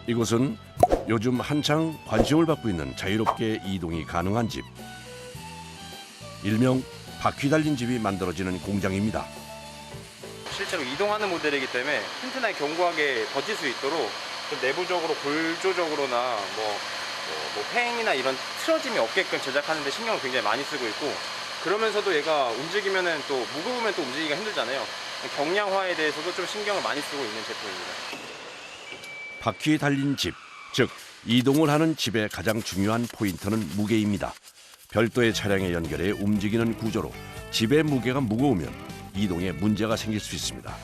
이곳은 요즘 한창 관심을 받고 있는 자유롭게 이동이 가능한 집. 일명 바퀴 달린 집이 만들어지는 공장입니다. 실제로 이동하는 모델이기 때문에 튼튼하게 견고하게 버틸 수 있도록 좀 내부적으로 골조적으로나 뭐 횡이나 이런 틀어짐이 없게끔 제작하는 데 신경을 굉장히 많이 쓰고 있고, 그러면서도 얘가 움직이면은 또 무거우면 또 움직이기가 힘들잖아요. 경량화에 대해서도 좀 신경을 많이 쓰고 있는 제품입니다. 바퀴 달린 집, 즉 이동을 하는 집의 가장 중요한 포인트는 무게입니다. 별도의 차량에 연결해 움직이는 구조로 집의 무게가 무거우면 이동에 문제가 생길 수 있습니다.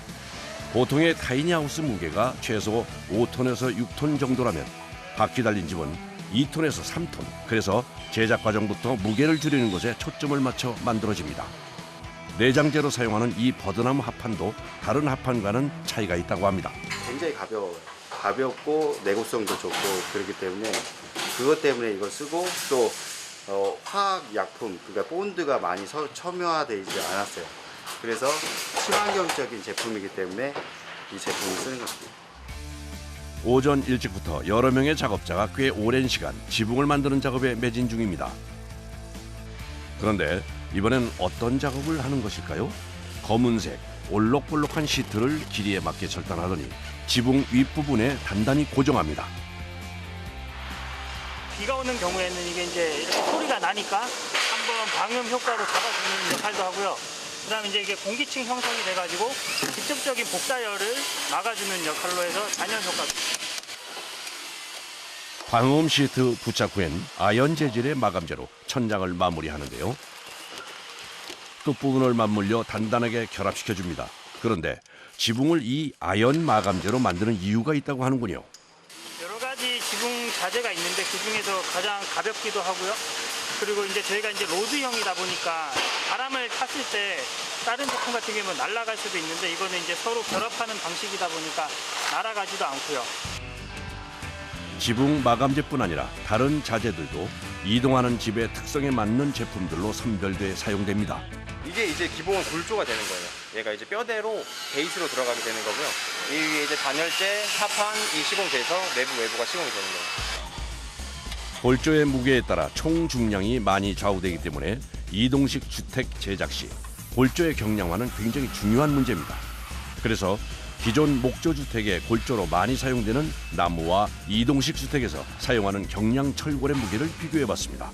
보통의 타이니하우스 무게가 최소 5톤에서 6톤 정도라면 바퀴 달린 집은 2톤에서 3톤. 그래서 제작 과정부터 무게를 줄이는 것에 초점을 맞춰 만들어집니다. 내장재로 사용하는 이 버드나무 합판도 다른 합판과는 차이가 있다고 합니다. 굉장히 가벼워요. 가볍고 내구성도 좋고 그렇기 때문에 그것 때문에 이걸 쓰고 또 화학 약품, 그러니까 본드가 많이 첨예화되지 않았어요. 그래서 친환경적인 제품이기 때문에 이 제품을 쓰는 겁니다. 오전 일찍부터 여러 명의 작업자가 꽤 오랜 시간 지붕을 만드는 작업에 매진 중입니다. 그런데 이번엔 어떤 작업을 하는 것일까요? 검은색, 올록볼록한 시트를 길이에 맞게 절단하더니 지붕 윗부분에 단단히 고정합니다. 비가 오는 경우에는 이게 이제 이렇게 소리가 나니까 한번 방음 효과로 잡아주는 역할도 하고요. 그다음에 이제 이게 공기층 형성이 돼가지고 직접적인 복사열을 막아주는 역할로 해서 잔열 효과도. 방음 시트 부착 후엔 아연 재질의 마감재로 천장을 마무리하는데요. 끝부분을 맞물려 단단하게 결합시켜줍니다. 그런데 지붕을 이 아연 마감재로 만드는 이유가 있다고 하는군요. 여러 가지 지붕 자재가 있는데 그 중에서 가장 가볍기도 하고요. 그리고 이제 저희가 이제 로드형이다 보니까 바람을 탔을 때 다른 제품 같은 경우는 날아갈 수도 있는데 이거는 이제 서로 결합하는 방식이다 보니까 날아가지도 않고요. 지붕 마감재뿐 아니라 다른 자재들도 이동하는 집의 특성에 맞는 제품들로 선별돼 사용됩니다. 이게 이제 기본 골조가 되는 거예요. 얘가 이제 뼈대로 베이스로 들어가게 되는 거고요. 이 위에 이제 단열재, 합판이 시공돼서 내부 외부가 시공이 되는 거예요. 골조의 무게에 따라 총 중량이 많이 좌우되기 때문에 이동식 주택 제작 시 골조의 경량화는 굉장히 중요한 문제입니다. 그래서 기존 목조주택의 골조로 많이 사용되는 나무와 이동식 주택에서 사용하는 경량 철골의 무게를 비교해봤습니다.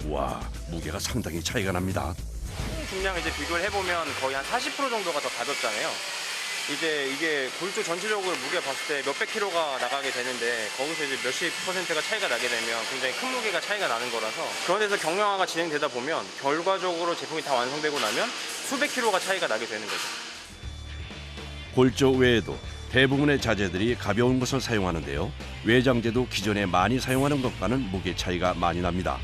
와, 무게가 상당히 차이가 납니다. 총 중량 이제 비교를 해보면 거의 한 40% 정도가 더 가볍잖아요. 이제 이게 골조 전체적으로 무게 봤을 때 몇백 킬로가 나가게 되는데 거기서 이제 몇십 퍼센트가 차이가 나게 되면 굉장히 큰 무게가 차이가 나는 거라서, 그런 데서 경량화가 진행되다 보면 결과적으로 제품이 다 완성되고 나면 수백 킬로가 차이가 나게 되는 거죠. 골조 외에도 대부분의 자재들이 가벼운 것을 사용하는데요. 외장재도 기존에 많이 사용하는 것과는 무게 차이가 많이 납니다.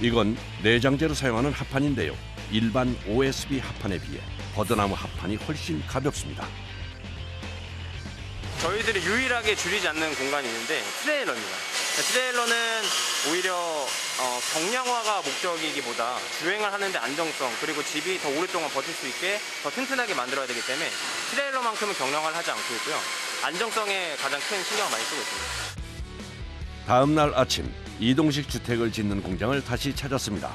이건 내장재로 사용하는 합판인데요. 일반 OSB 합판에 비해 버드나무 합판이 훨씬 가볍습니다. 저희들이 유일하게 줄이지 않는 공간이 있는데 트레일러입니다. 트레일러는 오히려 경량화가 목적이기보다 주행을 하는데 안정성, 그리고 집이 더 오랫동안 버틸 수 있게 더 튼튼하게 만들어야 되기 때문에 트레일러만큼은 경량화를 하지 않고 있고요. 안정성에 가장 큰 신경을 많이 쓰고 있습니다. 다음 날 아침 이동식 주택을 짓는 공장을 다시 찾았습니다.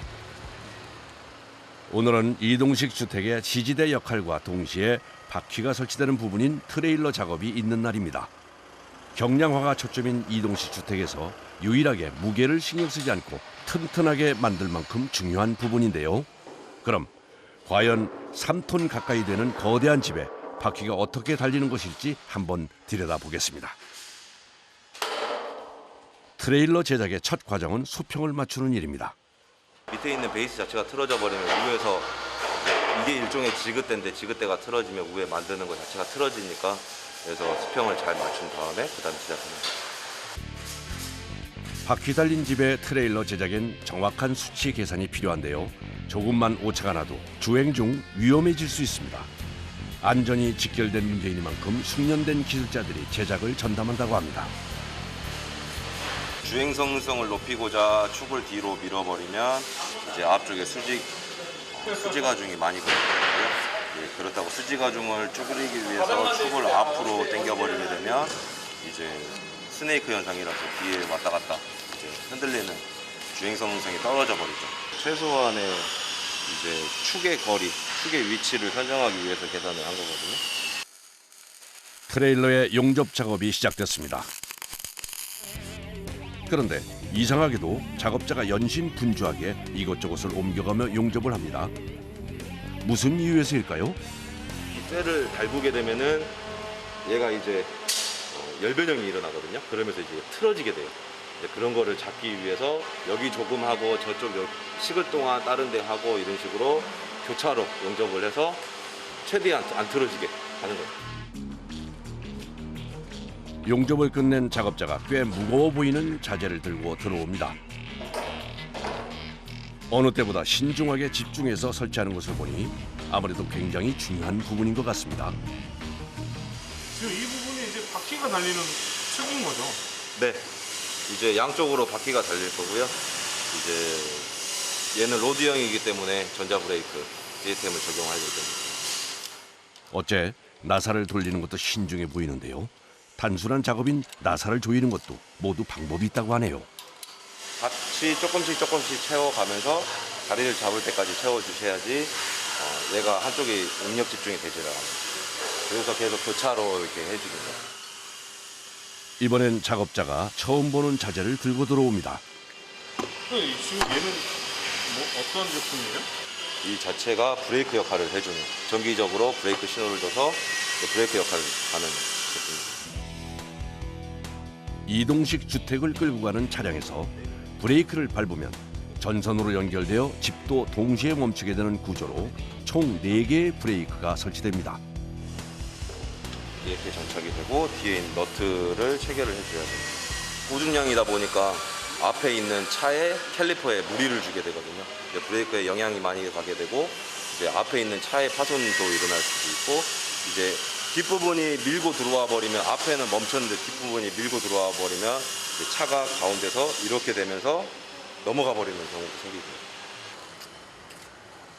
오늘은 이동식 주택의 지지대 역할과 동시에 바퀴가 설치되는 부분인 트레일러 작업이 있는 날입니다. 경량화가 초점인 이동식 주택에서 유일하게 무게를 신경 쓰지 않고 튼튼하게 만들 만큼 중요한 부분인데요. 그럼 과연 3톤 가까이 되는 거대한 집에 바퀴가 어떻게 달리는 것일지 한번 들여다보겠습니다. 트레일러 제작의 첫 과정은 수평을 맞추는 일입니다. 밑에 있는 베이스 자체가 틀어져 버리면 위에서 이게 일종의 지그대인데 지그대가 틀어지면 위에 만드는 것 자체가 틀어지니까, 그래서 수평을 잘 맞춘 다음에 그다음에 제작합니다. 바퀴 달린 집의 트레일러 제작엔 정확한 수치 계산이 필요한데요. 조금만 오차가 나도 주행 중 위험해질 수 있습니다. 안전이 직결된 문제이니만큼 숙련된 기술자들이 제작을 전담한다고 합니다. 주행성능을 높이고자 축을 뒤로 밀어버리면 이제 앞쪽에 수지 가중이 많이 걸리고요. 그렇다고 수지 가중을 줄이기 위해서 축을 앞으로 당겨버리게 되면 이제 스네이크 현상이라서 뒤에 왔다 갔다 이제 흔들리는 주행성능이 떨어져 버리죠. 최소한의 이제 축의 거리, 축의 위치를 설정하기 위해서 계산을 한 거거든요. 트레일러의 용접 작업이 시작됐습니다. 그런데 이상하게도 작업자가 연신 분주하게 이것저것을 옮겨가며 용접을 합니다. 무슨 이유에서일까요? 이 쇠를 달구게 되면은 얘가 이제 열변형이 일어나거든요. 그러면서 이제 틀어지게 돼요. 이제 그런 거를 잡기 위해서 여기 조금 하고 저쪽 식을 동안 다른 데 하고 이런 식으로 교차로 용접을 해서 최대한 안 틀어지게 하는 거예요. 용접을 끝낸 작업자가 꽤 무거워 보이는 자재를 들고 들어옵니다. 어느 때보다 신중하게 집중해서 설치하는 것을 보니 아무래도 굉장히 중요한 부분인 것 같습니다. 지금 이 부분이 이제 바퀴가 달리는 축인 거죠? 네. 이제 양쪽으로 바퀴가 달릴 거고요. 이제 얘는 로드형이기 때문에 전자 브레이크 시스템을 적용할 예정입니다. 어째 나사를 돌리는 것도 신중해 보이는데요. 단순한 작업인 나사를 조이는 것도 모두 방법이 있다고 하네요. 같이 조금씩 채워가면서 자리를 잡을 때까지 채워주셔야지 얘가 한쪽에 응력 집중이 되질 않아요. 그래서 계속 교차로 이렇게 해주는 거예요. 이번엔 작업자가 처음 보는 자재를 들고 들어옵니다. 지금 얘는 뭐 어떤 제품이에요? 이 자체가 브레이크 역할을 해주는, 정기적으로 브레이크 신호를 줘서 브레이크 역할을 하는 제품입니다. 이동식 주택을 끌고 가는 차량에서 브레이크를 밟으면 전선으로 연결되어 집도 동시에 멈추게 되는 구조로 총 4개의 브레이크가 설치됩니다. 이렇게 장착이 되고 뒤에 있는 너트를 체결을 해줘야 돼요. 고중량이다 보니까 앞에 있는 차의 캘리퍼에 무리를 주게 되거든요. 이제 브레이크에 영향이 많이 가게 되고 이제 앞에 있는 차의 파손도 일어날 수도 있고 이제 뒷부분이 밀고 들어와 버리면 앞에는 멈췄는데 뒷부분이 밀고 들어와 버리면 이제 차가 가운데서 이렇게 되면서 넘어가 버리는 경우도 생기고요.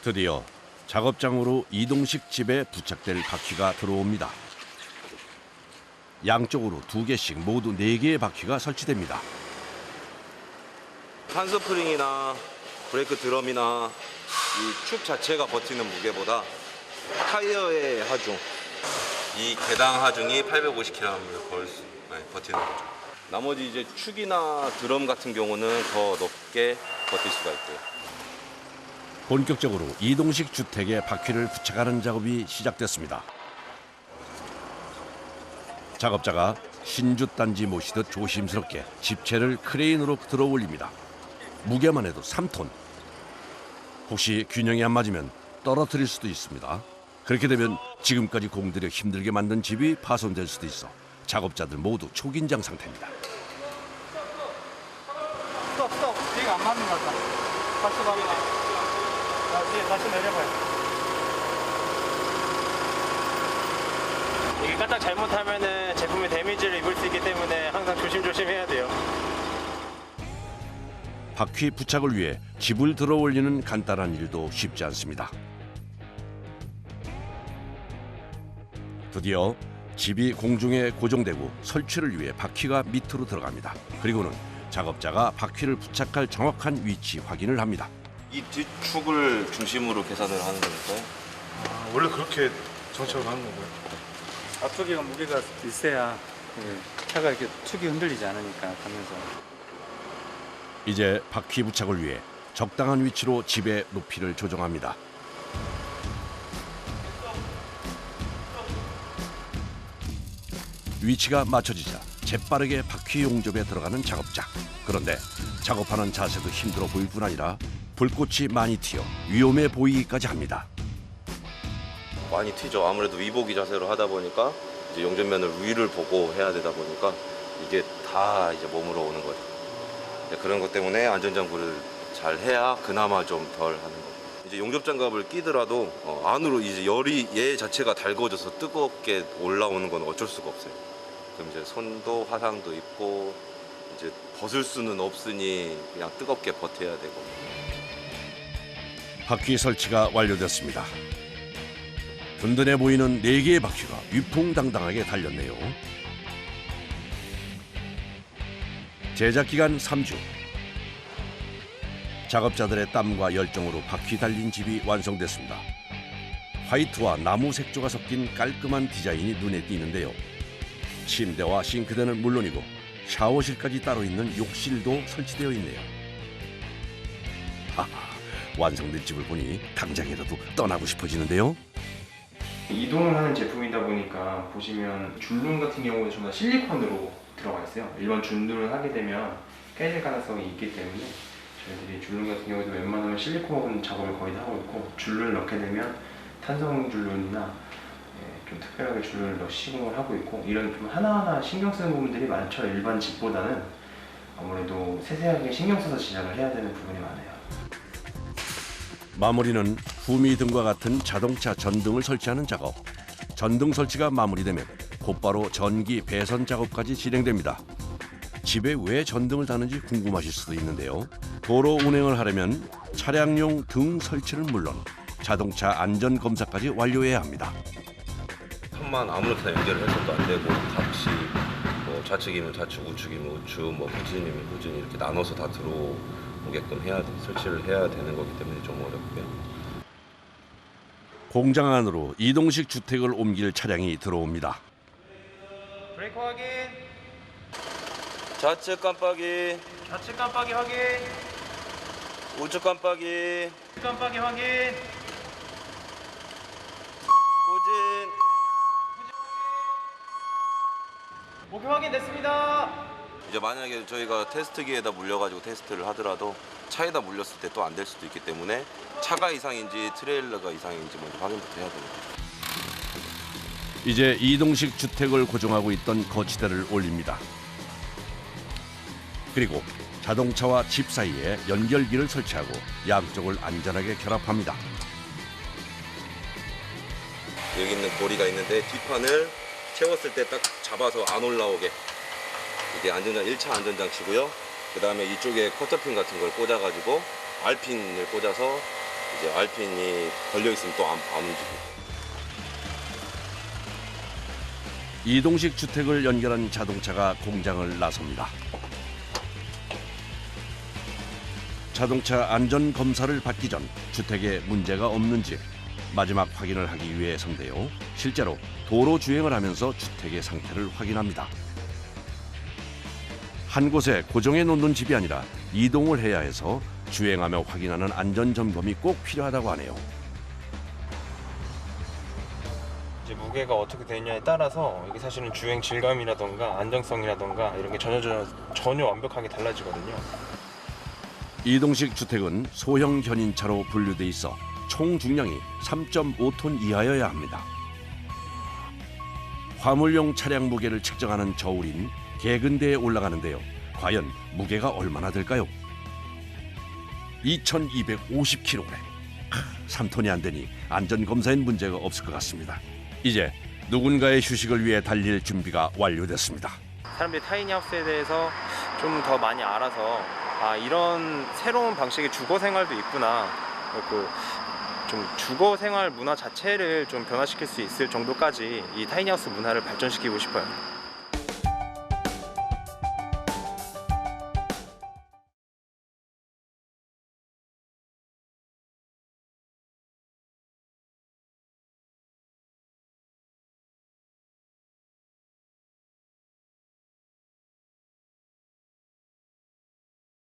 드디어 작업장으로 이동식 집에 부착될 바퀴가 들어옵니다. 양쪽으로 2개씩 모두 4개의 바퀴가 설치됩니다. hand스프링이나 브레이크 드럼이나 이 축 자체가 버티는 무게보다 타이어의 하중, 이 개당 하중이 850kg을 버티는 거죠. 나머지 이제 축이나 드럼 같은 경우는 더 높게 버틸 수가 있고요. 본격적으로 이동식 주택에 바퀴를 부착하는 작업이 시작됐습니다. 작업자가 신주 단지 모시듯 조심스럽게 집체를 크레인으로 들어 올립니다. 무게만 해도 3톤. 혹시 균형이 안 맞으면 떨어뜨릴 수도 있습니다. 그렇게 되면 지금까지 공들여 힘들게 만든 집이 파손될 수도 있어 작업자들 모두 초긴장 상태입니다. 스톱. 뒤가 안 맞는 것 같다. 다시 가면 뒤에 다시 내려봐요. 이게 까딱 잘못하면은 제품에 데미지를 입을 수 있기 때문에 항상 조심해야 돼요. 바퀴 부착을 위해 집을 들어 올리는 간단한 일도 쉽지 않습니다. 드디어 집이 공중에 고정되고 설치를 위해 바퀴가 밑으로 들어갑니다. 그리고는 작업자가 바퀴를 부착할 정확한 위치 확인을 합니다. 이 뒷축을 중심으로 계산을 하는 거니까요. 원래 그렇게 정착을 하는 건가요? 앞쪽에가 무게가 있어야 차가 이렇게 축이 흔들리지 않으니까 가면서. 이제 바퀴 부착을 위해 적당한 위치로 집의 높이를 조정합니다. 위치가 맞춰지자 재빠르게 바퀴 용접에 들어가는 작업자. 그런데 작업하는 자세도 힘들어 보일 뿐 아니라 불꽃이 많이 튀어 위험해 보이기까지 합니다. 많이 튀죠. 아무래도 위보기 자세로 하다 보니까 이제 용접면을 위를 보고 해야 되다 보니까 이게 다 이제 몸으로 오는 거죠. 그런 것 때문에 안전장구를 잘 해야 그나마 좀 덜 하는 거죠. 이제 용접장갑을 끼더라도 안으로 이제 열이 얘 자체가 달궈져서 뜨겁게 올라오는 건 어쩔 수가 없어요. 그럼 이제 손도 화상도 입고 이제 벗을 수는 없으니 그냥 뜨겁게 버텨야 되고. 바퀴 설치가 완료됐습니다. 든든해 보이는 4개의 바퀴가 위풍당당하게 달렸네요. 제작 기간 3주. 작업자들의 땀과 열정으로 바퀴 달린 집이 완성됐습니다. 화이트와 나무 색조가 섞인 깔끔한 디자인이 눈에 띄는데요. 침대와 싱크대는 물론이고 샤워실까지 따로 있는 욕실도 설치되어 있네요. 하하, 완성된 집을 보니 당장이라도 떠나고 싶어지는데요. 이동을 하는 제품이다 보니까 보시면 줄눈 같은 경우는 전부 다 실리콘으로 들어가 있어요. 일반 줄눈을 하게 되면 깨질 가능성이 있기 때문에 저희들이 줄눈 같은 경우도 웬만하면 실리콘 작업을 거의 다 하고 있고, 줄눈을 넣게 되면 탄성 줄눈이나 좀 특별하게 줄눈을 넣어 시공을 하고 있고, 이런 좀 하나하나 신경 쓰는 부분들이 많죠. 일반 집보다는 아무래도 세세하게 신경 써서 제작을 해야 되는 부분이 많아요. 마무리는 후미 등과 같은 자동차 전등을 설치하는 작업. 전등 설치가 마무리되면 곧바로 전기 배선 작업까지 진행됩니다. 집에 왜 전등을 다는지 궁금하실 수도 있는데요. 도로 운행을 하려면 차량용 등 설치는 물론 자동차 안전 검사까지 완료해야 합니다. 칸만 아무렇게나 연결을 해서도 안 되고, 같이 뭐 좌측이면 좌측, 우측이면 우측, 뭐 후진이면 후진 이렇게 나눠서 다 들어오게끔 설치를 해야 되는 거기 때문에 좀 어렵고요. 공장 안으로 이동식 주택을 옮길 차량이 들어옵니다. 브레이크 확인. 좌측 깜빡이, 좌측 깜빡이 확인. 우측 깜빡이, 깜빡이 확인. 후진. 목표 확인됐습니다. 이제 만약에 저희가 테스트기에다 물려가지고 테스트를 하더라도 차에다 물렸을 때 또 안 될 수도 있기 때문에 차가 이상인지 트레일러가 이상인지 먼저 확인부터 해야 됩니다. 이제 이동식 주택을 고정하고 있던 거치대를 올립니다. 그리고 자동차와 집 사이에 연결기를 설치하고 양쪽을 안전하게 결합합니다. 여기 있는 고리가 있는데 뒷판을 채웠을 때 딱 잡아서 안 올라오게, 이게 안전장 1차 안전장치고요. 그 다음에 이쪽에 커터핀 같은 걸 꽂아가지고 알핀을 꽂아서 이제 알핀이 걸려 있으면 또 안 움직여요. 이동식 주택을 연결한 자동차가 공장을 나섭니다. 자동차 안전 검사를 받기 전 주택에 문제가 없는지 마지막 확인을 하기 위해서인데요. 실제로 도로 주행을 하면서 주택의 상태를 확인합니다. 한 곳에 고정해 놓는 집이 아니라 이동을 해야 해서 주행하며 확인하는 안전 점검이 꼭 필요하다고 하네요. 이제 무게가 어떻게 되느냐에 따라서 이게 사실은 주행 질감이라던가 안정성이라던가 이런 게 전혀 완벽하게 달라지거든요. 이동식 주택은 소형 견인차로 분류돼 있어 총 중량이 3.5톤 이하여야 합니다. 화물용 차량 무게를 측정하는 저울인 개근대에 올라가는데요. 과연 무게가 얼마나 될까요? 2250kg. 3톤이 안 되니 안전검사엔 문제가 없을 것 같습니다. 이제 누군가의 휴식을 위해 달릴 준비가 완료됐습니다. 사람들이 타이니하우스에 대해서 좀 더 많이 알아서 이런 새로운 방식의 주거 생활도 있구나. 좀 주거 생활 문화 자체를 좀 변화시킬 수 있을 정도까지 이 타이니하우스 문화를 발전시키고 싶어요.